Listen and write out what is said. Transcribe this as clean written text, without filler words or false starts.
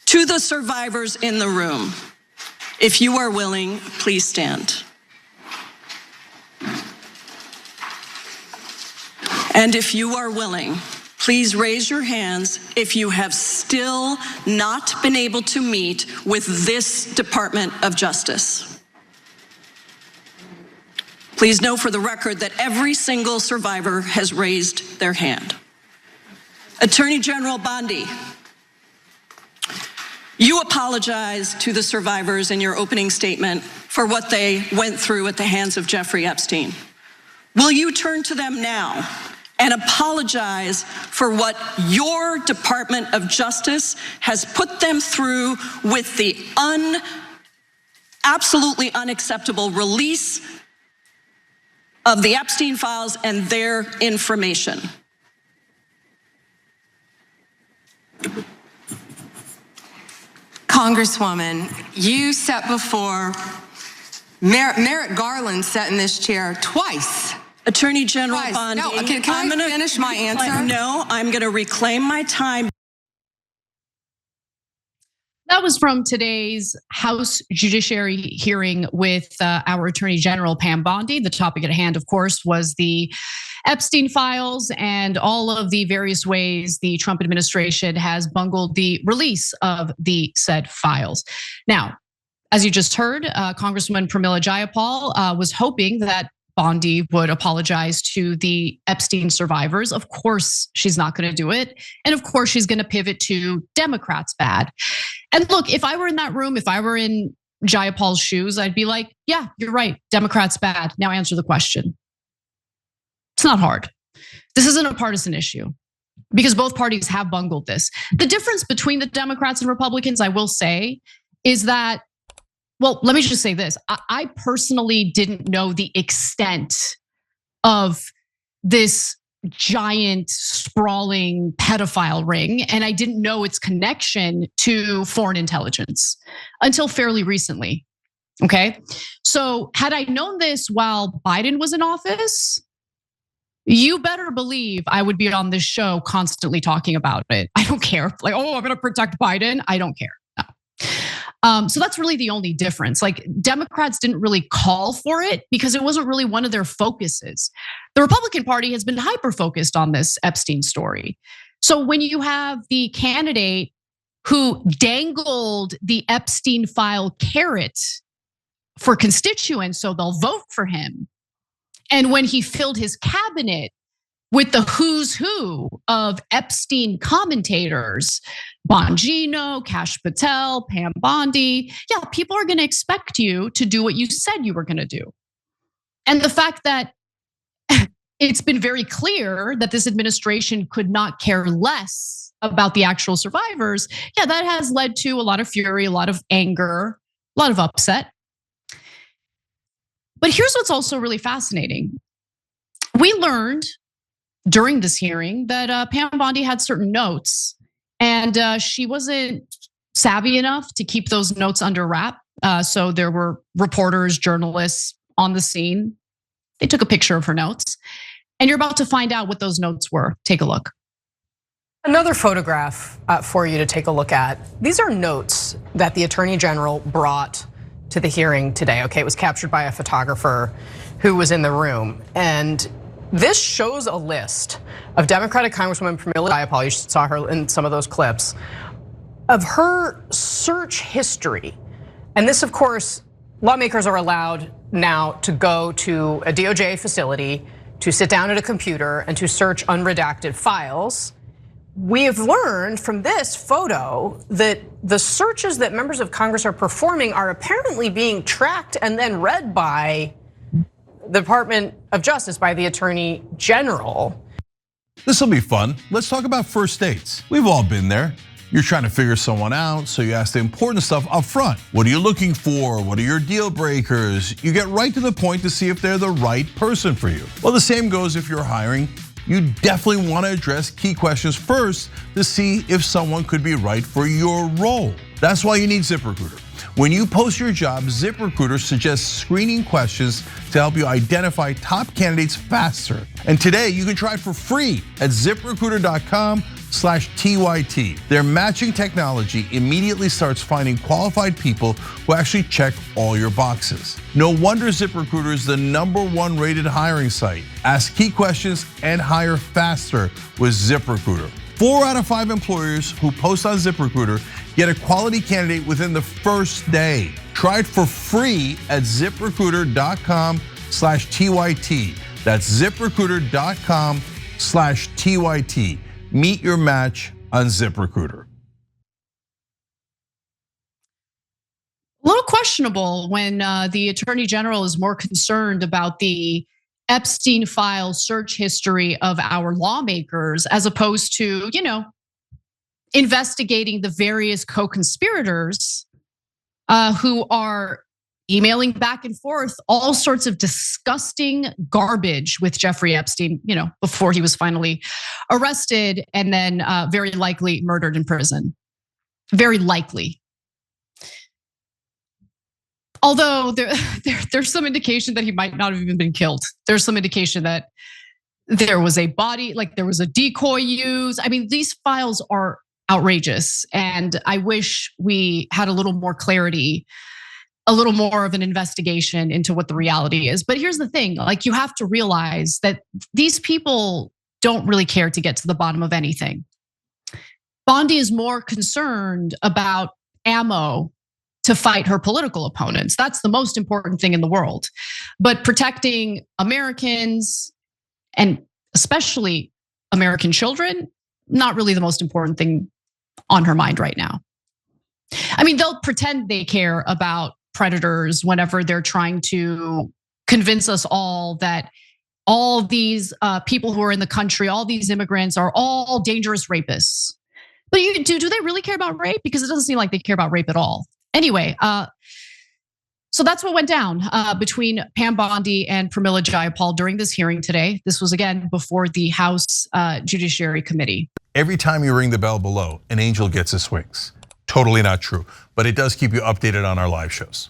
To the survivors in the room, if you are willing, please stand. And if you are willing, please raise your hands if you have still not been able to meet with this Department of Justice. Please know for the record that every single survivor has raised their hand. Attorney General Bondi, you apologized to the survivors in your opening statement for what they went through at the hands of Jeffrey Epstein. Will you turn to them now and apologize for what your Department of Justice has put them through with the absolutely unacceptable release of the Epstein files and their information? Congresswoman, you sat before Merrick Garland sat in this chair twice. Attorney General Bondi, no, can I finish my answer? No, I'm going to reclaim my time. That was from today's House Judiciary hearing with our Attorney General Pam Bondi. The topic at hand, of course, was the Epstein files and all of the various ways the Trump administration has bungled the release of the said files. Now, as you just heard, Congresswoman Pramila Jayapal was hoping that Bondi would apologize to the Epstein survivors. Of course, she's not going to do it. And of course, she's going to pivot to Democrats bad. And look, if I were in that room, if I were in Jayapal's shoes, I'd be like, yeah, you're right. Democrats bad. Now answer the question. It's not hard. This isn't a partisan issue because both parties have bungled this. The difference between the Democrats and Republicans, I will say, is that, well, let me just say this. I personally didn't know the extent of this giant, sprawling pedophile ring, and I didn't know its connection to foreign intelligence until fairly recently, okay? So had I known this while Biden was in office, you better believe I would be on this show constantly talking about it. I don't care, like, oh, I'm gonna protect Biden. I don't care, no. So that's really the only difference. Like Democrats didn't really call for it because it wasn't really one of their focuses. The Republican Party has been hyper-focused on this Epstein story. So when you have the candidate who dangled the Epstein file carrot for constituents so they'll vote for him, and when he filled his cabinet with the who's who of Epstein commentators, Bongino, Kash Patel, Pam Bondi. Yeah, people are gonna expect you to do what you said you were gonna do. And the fact that it's been very clear that this administration could not care less about the actual survivors, yeah, that has led to a lot of fury, a lot of anger, a lot of upset. But here's what's also really fascinating. We learned during this hearing that Pam Bondi had certain notes and she wasn't savvy enough to keep those notes under wrap. So there were reporters, journalists on the scene. They took a picture of her notes and you're about to find out what those notes were. Take a look. Another photograph for you to take a look at. These are notes that the Attorney General brought to the hearing today. Okay, it was captured by a photographer who was in the room. And this shows a list of Democratic Congresswoman Pramila Jayapal, you saw her in some of those clips, of her search history. And this, of course, lawmakers are allowed now to go to a DOJ facility, to sit down at a computer and to search unredacted files. We have learned from this photo that the searches that members of Congress are performing are apparently being tracked and then read by the Department of Justice, by the Attorney General. This will be fun. Let's talk about first dates. We've all been there. You're trying to figure someone out, so you ask the important stuff up front. What are you looking for? What are your deal breakers? You get right to the point to see if they're the right person for you. Well, the same goes if you're hiring. You definitely want to address key questions first to see if someone could be right for your role. That's why you need ZipRecruiter. When you post your job, ZipRecruiter suggests screening questions to help you identify top candidates faster. And today you can try it for free at ZipRecruiter.com ZipRecruiter.com/TYT. Their matching technology immediately starts finding qualified people who actually check all your boxes. No wonder ZipRecruiter is the #1 rated hiring site. Ask key questions and hire faster with ZipRecruiter. 4 out of 5 employers who post on ZipRecruiter get a quality candidate within the first day. Try it for free at ZipRecruiter.com/TYT. That's ZipRecruiter.com/TYT. Meet your match on ZipRecruiter. A little questionable when the Attorney General is more concerned about the Epstein file search history of our lawmakers as opposed to, investigating the various co-conspirators who are emailing back and forth all sorts of disgusting garbage with Jeffrey Epstein, before he was finally arrested and then very likely murdered in prison. Very likely. Although there's some indication that he might not have even been killed. There's some indication that there was a body, like there was a decoy used. I mean, these files are outrageous, and I wish we had a little more clarity, a little more of an investigation into what the reality is. But here's the thing, like you have to realize that these people don't really care to get to the bottom of anything. Bondi is more concerned about ammo to fight her political opponents. That's the most important thing in the world. But protecting Americans and especially American children, not really the most important thing on her mind right now. I mean, they'll pretend they care about predators whenever they're trying to convince us all that all these people who are in the country, all these immigrants are all dangerous rapists. But do they really care about rape? Because it doesn't seem like they care about rape at all. Anyway, so that's what went down between Pam Bondi and Pramila Jayapal during this hearing today. This was again before the House Judiciary Committee. Every time you ring the bell below, an angel gets his wings. Totally not true, but it does keep you updated on our live shows.